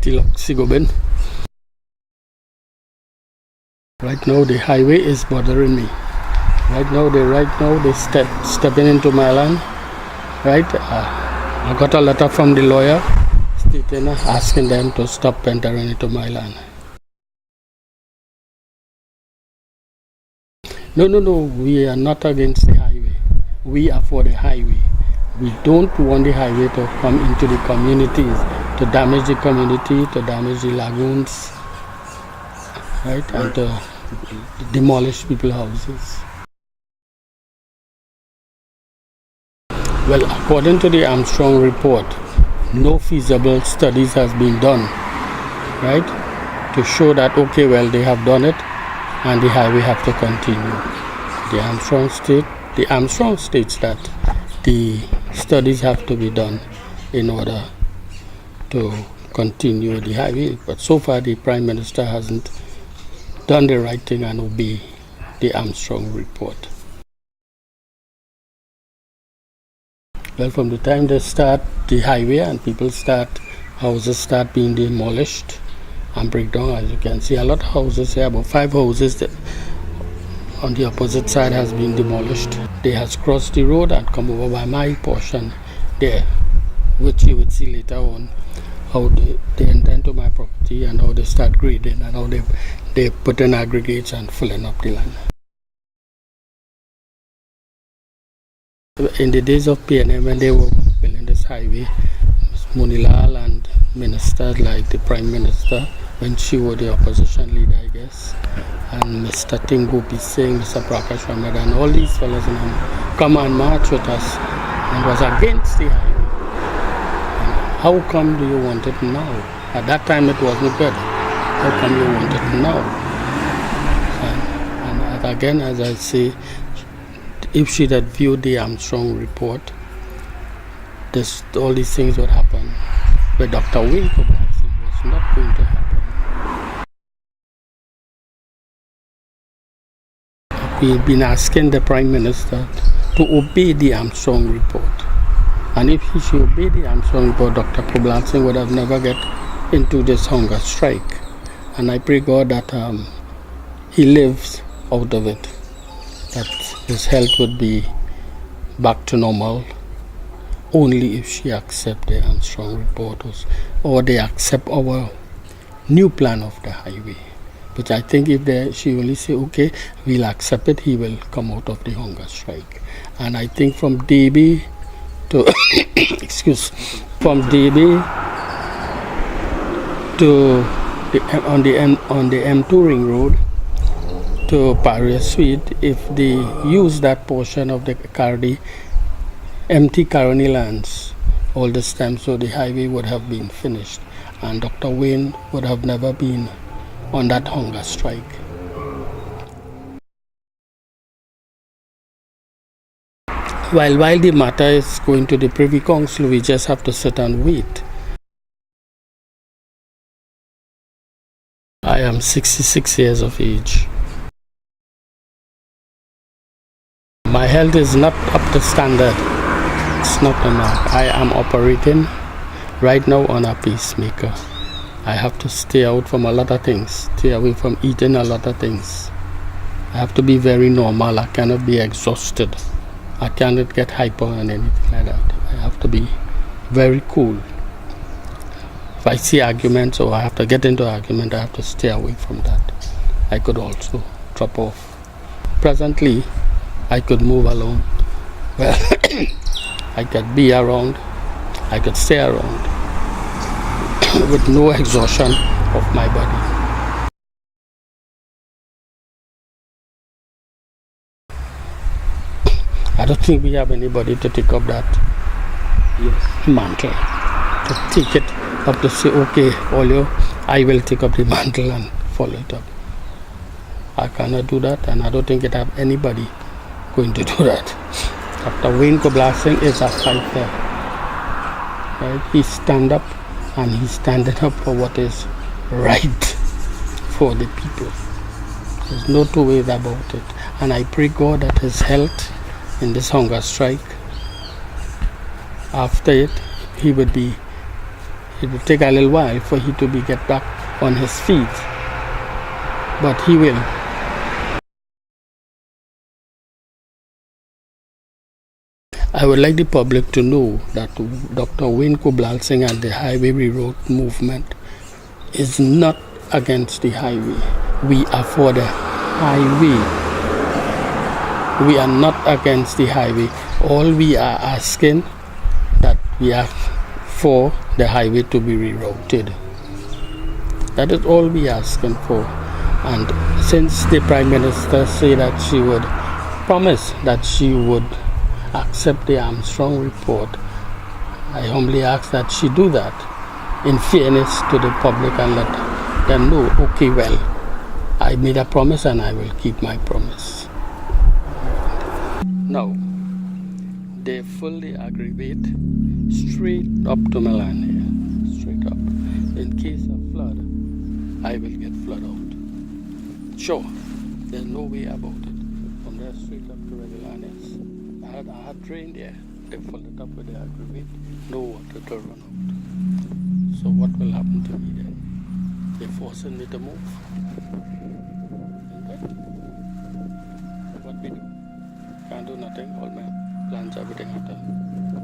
Teeluck Seegobin. Right now the highway is bothering me. Right now they stepping into my land. Right, I got a letter from the lawyer stating asking them to stop entering into my land. No, we are not against the highway. We are for the highway. We don't want the highway to come into the communities, to damage the community, to damage the lagoons, right, and to demolish people's houses. Well, according to the Armstrong report, no feasible studies has been done, right, to show that, okay, well, they have done it and the highway have to continue. The Armstrong states that the studies have to be done in order to continue the highway, but so far the Prime Minister hasn't done the right thing and obeyed the Armstrong report. Well, from the time they start the highway and houses start being demolished and break down, as you can see, a lot of houses here, about 5 houses that on the opposite side has been demolished. They has crossed the road and come over by my portion there, which you would see later on how they enter into my property and how they start grading and how they put in aggregates and filling up the land. In the days of PNM, when they were building this highway, Munilal and ministers like the Prime Minister, when she was the opposition leader, I guess, and Mr. Tingopi Singh, Mr. Prakash Ahmed, and all these fellows come and march with us and was against the highway. And how come do you want it now? At that time it wasn't good. How come you want it now? And again, as I say, if she had viewed the Armstrong report, all these things would happen. But Dr. Wayne Kublalsingh was not going to happen. We've been asking the Prime Minister to obey the Armstrong report. And if he should obey the Armstrong report, Dr. Kublalsingh would have never get into this hunger strike. And I pray God that he lives out of it, that his health would be back to normal only if she accepts the Armstrong report or they accept our new plan of the highway. But I think if she only say, okay, we'll accept it, he will come out of the hunger strike. And I think from Debe to, from Debe to on the M2 ring road to Paris Suite, if they use that portion of the empty Caroni lands all this time, so the highway would have been finished and Dr. Wayne would have never been on that hunger strike. While the matter is going to the Privy Council, we just have to sit and wait. I am 66 years of age. My health is not up to standard. It's not enough. I am operating right now on a pacemaker. I have to stay out from a lot of things, stay away from eating a lot of things. I have to be very normal. I cannot be exhausted. I cannot get hyper and anything like that. I have to be very cool. If I see arguments or I have to get into argument, I have to stay away from that. I could also drop off. Presently, I could move alone. Well, I could be around. I could stay around with no exhaustion of my body. I don't think we have anybody to take up that mantle, to take it up to say, okay, Olio, I will take up the mantle and follow it up. I cannot do that, and I don't think it have anybody going to do that. Dr. Wayne Kublalsingh is a fighter. Right? He stand up and he's standing up for what is right for the people. There's no two ways about it. And I pray God that his health in this hunger strike, after it, he would be It will take a little while for he to get back on his feet, but he will. I would like the public to know that Dr. Wayne Kublalsingh and the Highway Reroute movement is not against the highway. We are for the highway. We are not against the highway. All we are asking that we are for the highway to be rerouted. That is all we are asking for. And since the Prime Minister said that she would promise that she would accept the Armstrong report, I humbly ask that she do that in fairness to the public and let them know, okay, well, I made a promise and I will keep my promise. Now, they fully aggravate straight up to Milan here, straight up. In case of flood, I will get flood out. Sure, there's no way about it. From there straight up to Regulanes, I had drain there. They filled it up with the aggravate, no water to run out. So what will happen to me then? They're forcing me to move. What we do? Can't do nothing. All my plans, everything are done.